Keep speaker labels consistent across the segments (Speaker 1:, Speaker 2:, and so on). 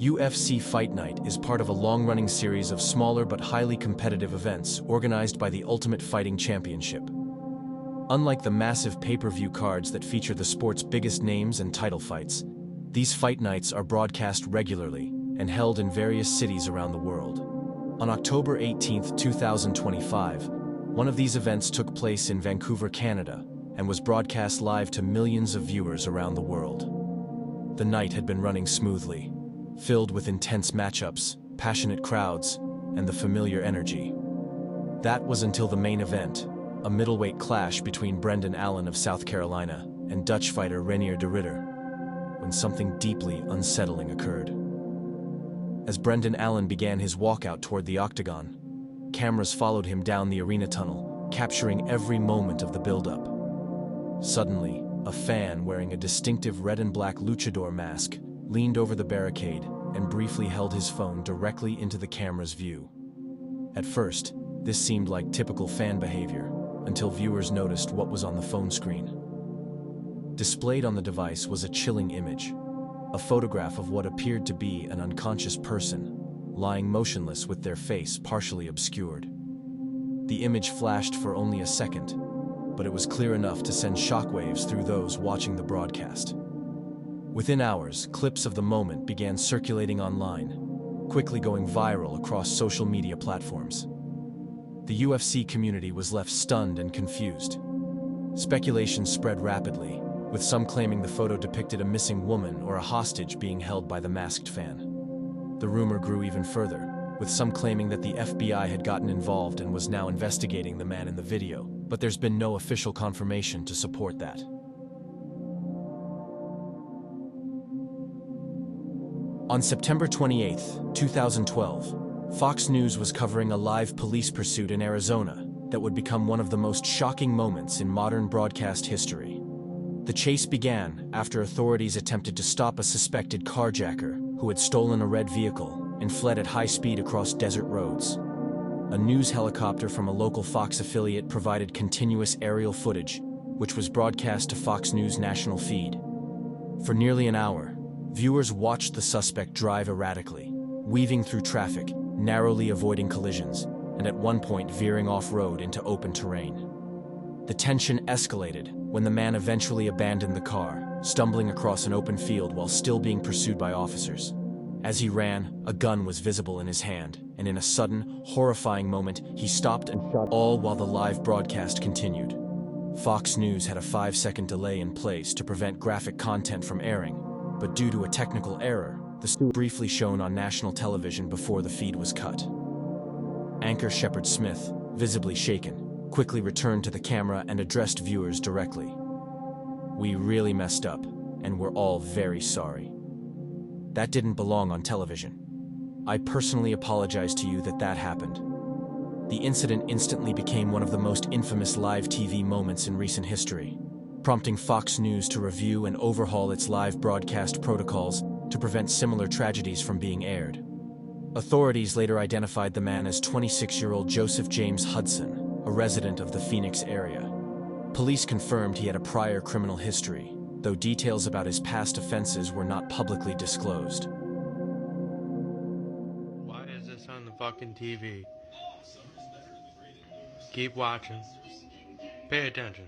Speaker 1: UFC Fight Night is part of a long-running series of smaller but highly competitive events organized by the Ultimate Fighting Championship. Unlike the massive pay-per-view cards that feature the sport's biggest names and title fights, these fight nights are broadcast regularly and held in various cities around the world. On October 18, 2025, one of these events took place in Vancouver, Canada, and was broadcast live to millions of viewers around the world. The night had been running smoothly, filled with intense matchups, passionate crowds, and the familiar energy. That was until the main event, a middleweight clash between Brendan Allen of South Carolina and Dutch fighter Reinier de Ridder, when something deeply unsettling occurred. As Brendan Allen began his walkout toward the octagon, cameras followed him down the arena tunnel, capturing every moment of the build-up. Suddenly, a fan wearing a distinctive red and black luchador mask leaned over the barricade and briefly held his phone directly into the camera's view. At first, this seemed like typical fan behavior, until viewers noticed what was on the phone screen. Displayed on the device was a chilling image, a photograph of what appeared to be an unconscious person, lying motionless with their face partially obscured. The image flashed for only a second, but it was clear enough to send shockwaves through those watching the broadcast. Within hours, clips of the moment began circulating online, quickly going viral across social media platforms. The UFC community was left stunned and confused. Speculation spread rapidly, with some claiming the photo depicted a missing woman or a hostage being held by the masked fan. The rumor grew even further, with some claiming that the FBI had gotten involved and was now investigating the man in the video, but there's been no official confirmation to support that. On September 28, 2012, Fox News was covering a live police pursuit in Arizona that would become one of the most shocking moments in modern broadcast history. The chase began after authorities attempted to stop a suspected carjacker who had stolen a red vehicle and fled at high speed across desert roads. A news helicopter from a local Fox affiliate provided continuous aerial footage, which was broadcast to Fox News' national feed. For nearly an hour, viewers watched the suspect drive erratically, weaving through traffic, narrowly avoiding collisions, and at one point veering off-road into open terrain. The tension escalated when the man eventually abandoned the car, stumbling across an open field while still being pursued by officers. As he ran, a gun was visible in his hand, and in a sudden, horrifying moment, he stopped and shot, all while the live broadcast continued. Fox News had a 5-second delay in place to prevent graphic content from airing, but due to a technical error, the story was briefly shown on national television before the feed was cut. Anchor Shepard Smith, visibly shaken, quickly returned to the camera and addressed viewers directly. "We really messed up, and we're all very sorry. That didn't belong on television. I personally apologize to you that happened." The incident instantly became one of the most infamous live TV moments in recent history, prompting Fox News to review and overhaul its live broadcast protocols to prevent similar tragedies from being aired. Authorities later identified the man as 26-year-old Joseph James Hudson, a resident of the Phoenix area. Police confirmed he had a prior criminal history, though details about his past offenses were not publicly disclosed.
Speaker 2: Why is this on the fucking TV? Keep watching. Pay attention.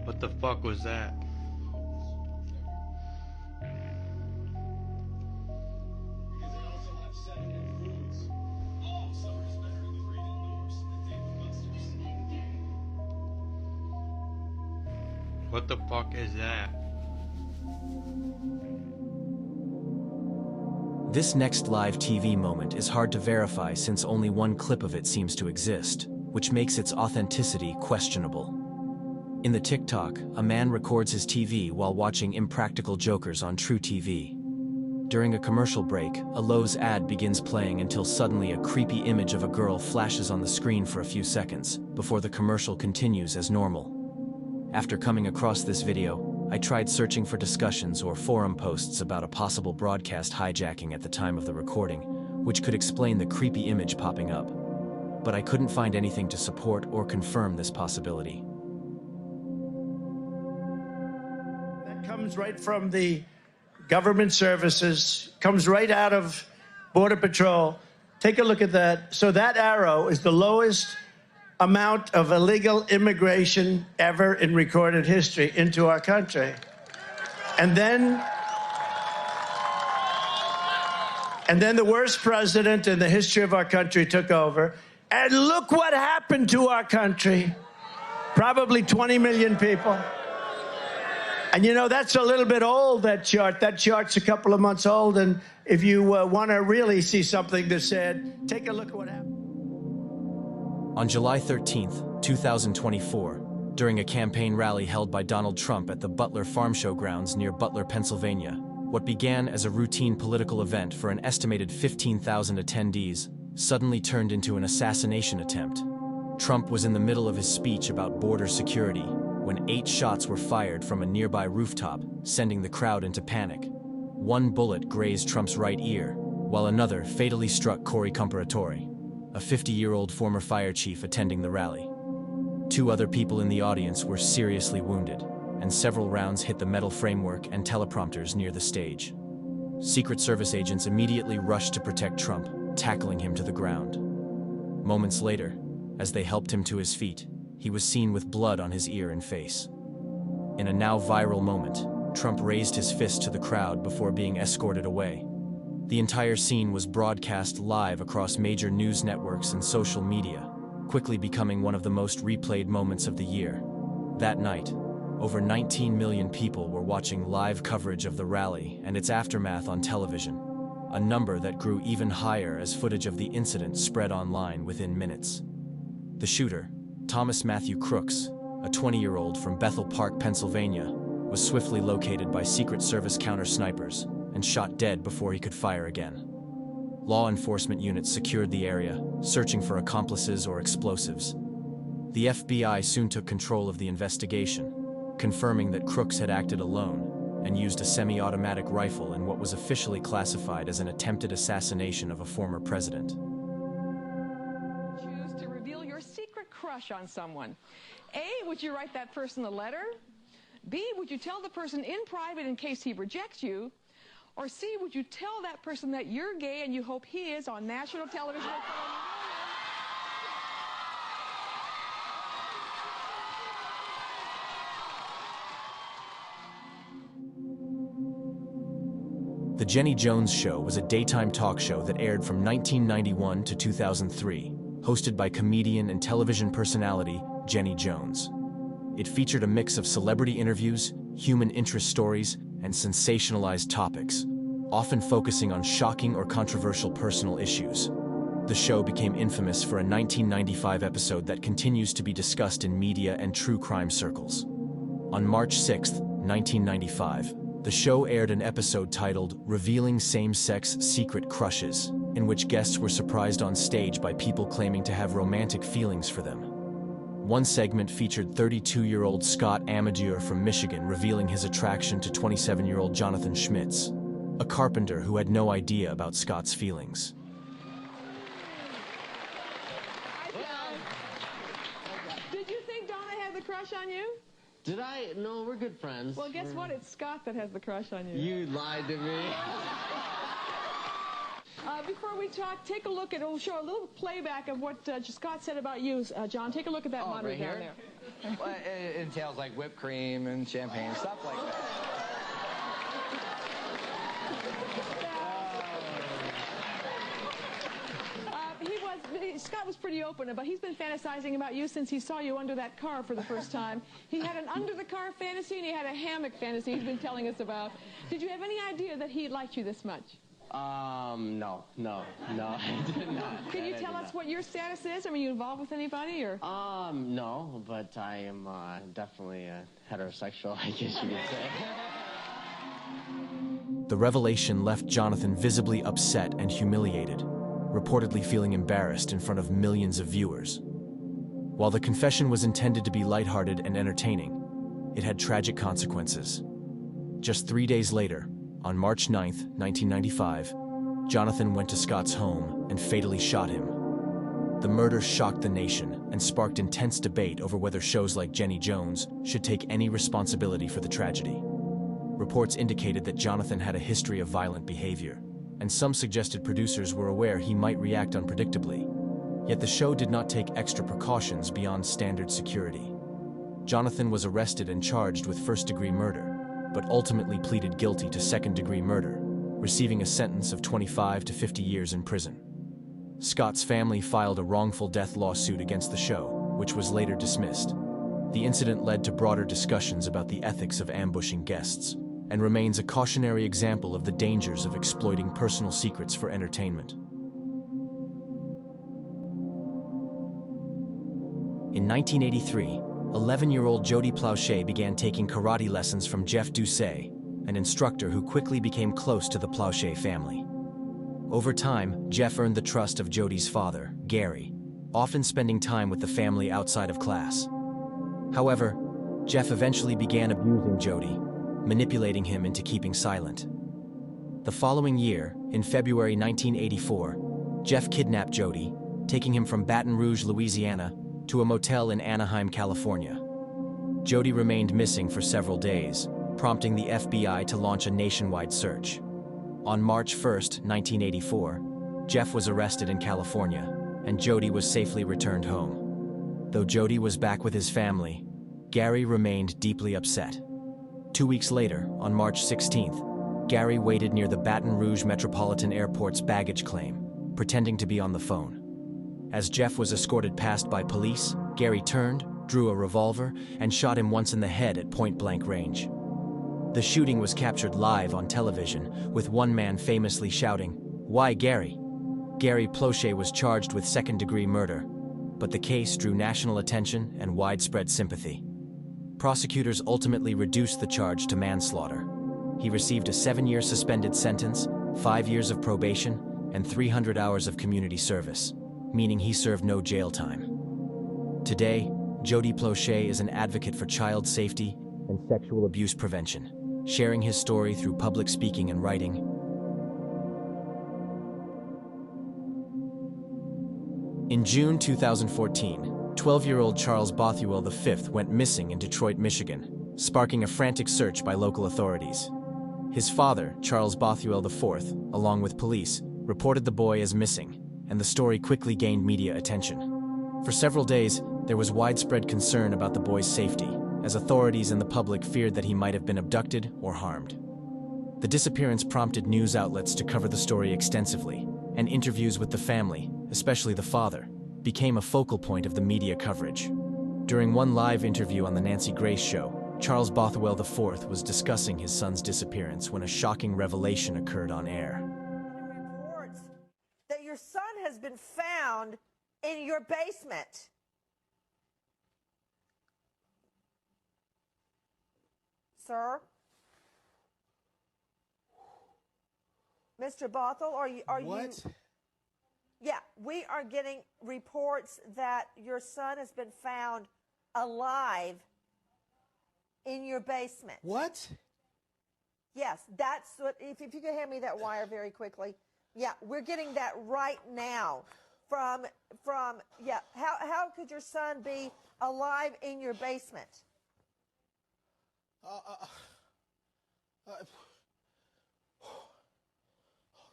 Speaker 2: What the fuck was that? What the fuck is that?
Speaker 1: This next live TV moment is hard to verify since only one clip of it seems to exist, which makes its authenticity questionable. In the TikTok, a man records his TV while watching Impractical Jokers on True TV. During a commercial break, a Lowe's ad begins playing until suddenly a creepy image of a girl flashes on the screen for a few seconds, before the commercial continues as normal. After coming across this video, I tried searching for discussions or forum posts about a possible broadcast hijacking at the time of the recording, which could explain the creepy image popping up. But I couldn't find anything to support or confirm this possibility.
Speaker 3: That comes right from the government services, comes right out of Border Patrol. Take a look at that. So that arrow is the lowest amount of illegal immigration ever in recorded history into our country. And then the worst president in the history of our country took over. And look what happened to our country. Probably 20 million people. And you know, that's a little bit old, that chart. That chart's a couple of months old. And if you want to really see something that's said, take a look at what happened.
Speaker 1: On July 13th, 2024, during a campaign rally held by Donald Trump at the Butler Farm Show grounds near Butler, Pennsylvania, what began as a routine political event for an estimated 15,000 attendees suddenly turned into an assassination attempt. Trump was in the middle of his speech about border security when 8 shots were fired from a nearby rooftop, sending the crowd into panic. One bullet grazed Trump's right ear, while another fatally struck Corey Comparatore, a 50-year-old former fire chief attending the rally. 2 other people in the audience were seriously wounded, and several rounds hit the metal framework and teleprompters near the stage. Secret Service agents immediately rushed to protect Trump, tackling him to the ground. Moments later, as they helped him to his feet, he was seen with blood on his ear and face. In a now viral moment, Trump raised his fist to the crowd before being escorted away. The entire scene was broadcast live across major news networks and social media, quickly becoming one of the most replayed moments of the year. That night, over 19 million people were watching live coverage of the rally and its aftermath on television, a number that grew even higher as footage of the incident spread online within minutes. The shooter, Thomas Matthew Crooks, a 20-year-old from Bethel Park, Pennsylvania, was swiftly located by Secret Service counter-snipers and shot dead before he could fire again. Law enforcement units secured the area, searching for accomplices or explosives. The FBI soon took control of the investigation, confirming that Crooks had acted alone and used a semi-automatic rifle in what was officially classified as an attempted assassination of a former president.
Speaker 4: Choose to reveal your secret crush on someone. A, would you write that person a letter? B, would you tell the person in private in case he rejects you? Or C, would you tell that person that you're gay and you hope he is on national television?
Speaker 1: The Jenny Jones Show was a daytime talk show that aired from 1991 to 2003, hosted by comedian and television personality Jenny Jones. It featured a mix of celebrity interviews, human interest stories, and sensationalized topics, often focusing on shocking or controversial personal issues. The show became infamous for a 1995 episode that continues to be discussed in media and true crime circles. On March 6, 1995, the show aired an episode titled Revealing Same-Sex Secret Crushes, in which guests were surprised on stage by people claiming to have romantic feelings for them. One segment featured 32-year-old Scott Amadeur from Michigan revealing his attraction to 27-year-old Jonathan Schmitz, a carpenter who had no idea about Scott's feelings.
Speaker 4: Did you think Donna had the crush on you?
Speaker 5: Did I? No, we're good friends.
Speaker 4: Well, guess what? It's Scott that has the crush on you.
Speaker 5: You lied to me.
Speaker 4: Before we talk, take a look at, we'll show a little playback of what Scott said about you. John, take a look at that monitor
Speaker 5: right
Speaker 4: down
Speaker 5: here?
Speaker 4: there.
Speaker 6: Well, it entails like whipped cream and champagne, stuff like that.
Speaker 4: Scott was pretty open about he's been fantasizing about you since he saw you under that car for the first time. He had an under-the-car fantasy and he had a hammock fantasy he's been telling us about. Did you have any idea that he liked you this much?
Speaker 5: No, I did not.
Speaker 4: Can you tell us what your status is? Are you involved with anybody, or?
Speaker 5: No, but I am definitely heterosexual, I guess you could say.
Speaker 1: The revelation left Jonathan visibly upset and humiliated, reportedly feeling embarrassed in front of millions of viewers. While the confession was intended to be lighthearted and entertaining, it had tragic consequences. Just 3 days later, on March 9th, 1995, Jonathan went to Scott's home and fatally shot him. The murder shocked the nation and sparked intense debate over whether shows like Jenny Jones should take any responsibility for the tragedy. Reports indicated that Jonathan had a history of violent behavior, and some suggested producers were aware he might react unpredictably. Yet the show did not take extra precautions beyond standard security. Jonathan was arrested and charged with first-degree murder, but ultimately pleaded guilty to second-degree murder, receiving a sentence of 25 to 50 years in prison. Scott's family filed a wrongful death lawsuit against the show, which was later dismissed. The incident led to broader discussions about the ethics of ambushing guests, and remains a cautionary example of the dangers of exploiting personal secrets for entertainment. In 1983, 11-year-old Jody Plauché began taking karate lessons from Jeff Doucet, an instructor who quickly became close to the Plauché family. Over time, Jeff earned the trust of Jody's father, Gary, often spending time with the family outside of class. However, Jeff eventually began abusing Jody, manipulating him into keeping silent. The following year, in February 1984, Jeff kidnapped Jody, taking him from Baton Rouge, Louisiana, to a motel in Anaheim, California. Jody remained missing for several days, prompting the FBI to launch a nationwide search. On March 1, 1984, Jeff was arrested in California, and Jody was safely returned home. Though Jody was back with his family, Gary remained deeply upset. 2 weeks later, on March 16th, Gary waited near the Baton Rouge Metropolitan Airport's baggage claim, pretending to be on the phone. As Jeff was escorted past by police, Gary turned, drew a revolver, and shot him once in the head at point-blank range. The shooting was captured live on television, with one man famously shouting, "Why Gary?" Gary Plauché was charged with second-degree murder, but the case drew national attention and widespread sympathy. Prosecutors ultimately reduced the charge to manslaughter. He received a 7-year suspended sentence, 5 years of probation, and 300 hours of community service, meaning he served no jail time. Today, Jody Plauché is an advocate for child safety and sexual abuse prevention, sharing his story through public speaking and writing. In June 2014, 12-year-old Charles Bothwell V went missing in Detroit, Michigan, sparking a frantic search by local authorities. His father, Charles Bothwell IV, along with police, reported the boy as missing, and the story quickly gained media attention. For several days, there was widespread concern about the boy's safety, as authorities and the public feared that he might have been abducted or harmed. The disappearance prompted news outlets to cover the story extensively, and interviews with the family, especially the father, became a focal point of the media coverage. During one live interview on The Nancy Grace Show, Charles Bothwell IV was discussing his son's disappearance when a shocking revelation occurred on air.
Speaker 7: Reports that your son has been found in your basement. Sir? Mr. Bothwell, are you...
Speaker 8: What?
Speaker 7: Yeah, we are getting reports that your son has been found alive in your basement.
Speaker 8: What?
Speaker 7: Yes, that's what, if you could hand me that wire very quickly. Yeah, we're getting that right now from yeah, how could your son be alive in your basement?
Speaker 8: Oh,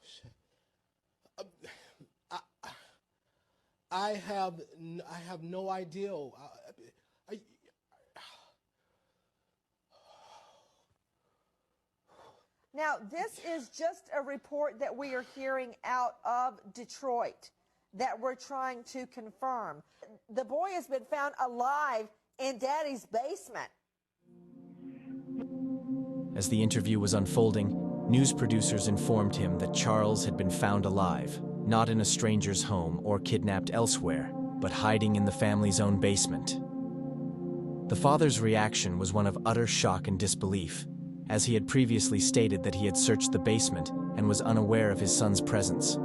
Speaker 8: shit. I have no idea.
Speaker 7: Now, this is just a report that we are hearing out of Detroit that we're trying to confirm. The boy has been found alive in Daddy's basement.
Speaker 1: As the interview was unfolding, news producers informed him that Charles had been found alive, not in a stranger's home or kidnapped elsewhere, but hiding in the family's own basement. The father's reaction was one of utter shock and disbelief, as he had previously stated that he had searched the basement and was unaware of his son's presence.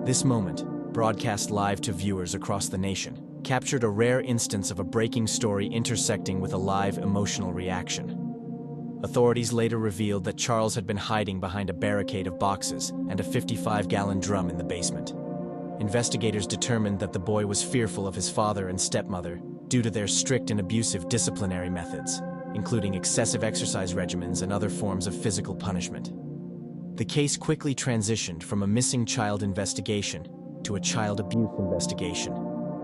Speaker 1: This moment, broadcast live to viewers across the nation, captured a rare instance of a breaking story intersecting with a live emotional reaction. Authorities later revealed that Charles had been hiding behind a barricade of boxes and a 55-gallon drum in the basement. Investigators determined that the boy was fearful of his father and stepmother due to their strict and abusive disciplinary methods, including excessive exercise regimens and other forms of physical punishment. The case quickly transitioned from a missing child investigation to a child abuse investigation,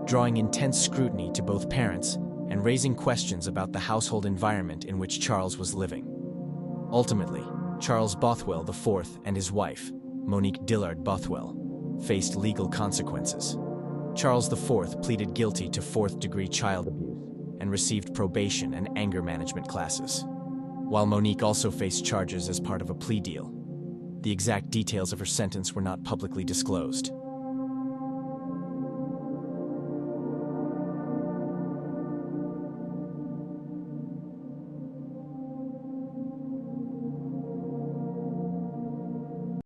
Speaker 1: drawing intense scrutiny to both parents and raising questions about the household environment in which Charles was living. Ultimately, Charles Bothwell IV and his wife, Monique Dillard Bothwell, faced legal consequences. Charles IV pleaded guilty to fourth-degree child abuse and received probation and anger management classes, while Monique also faced charges as part of a plea deal. The exact details of her sentence were not publicly disclosed.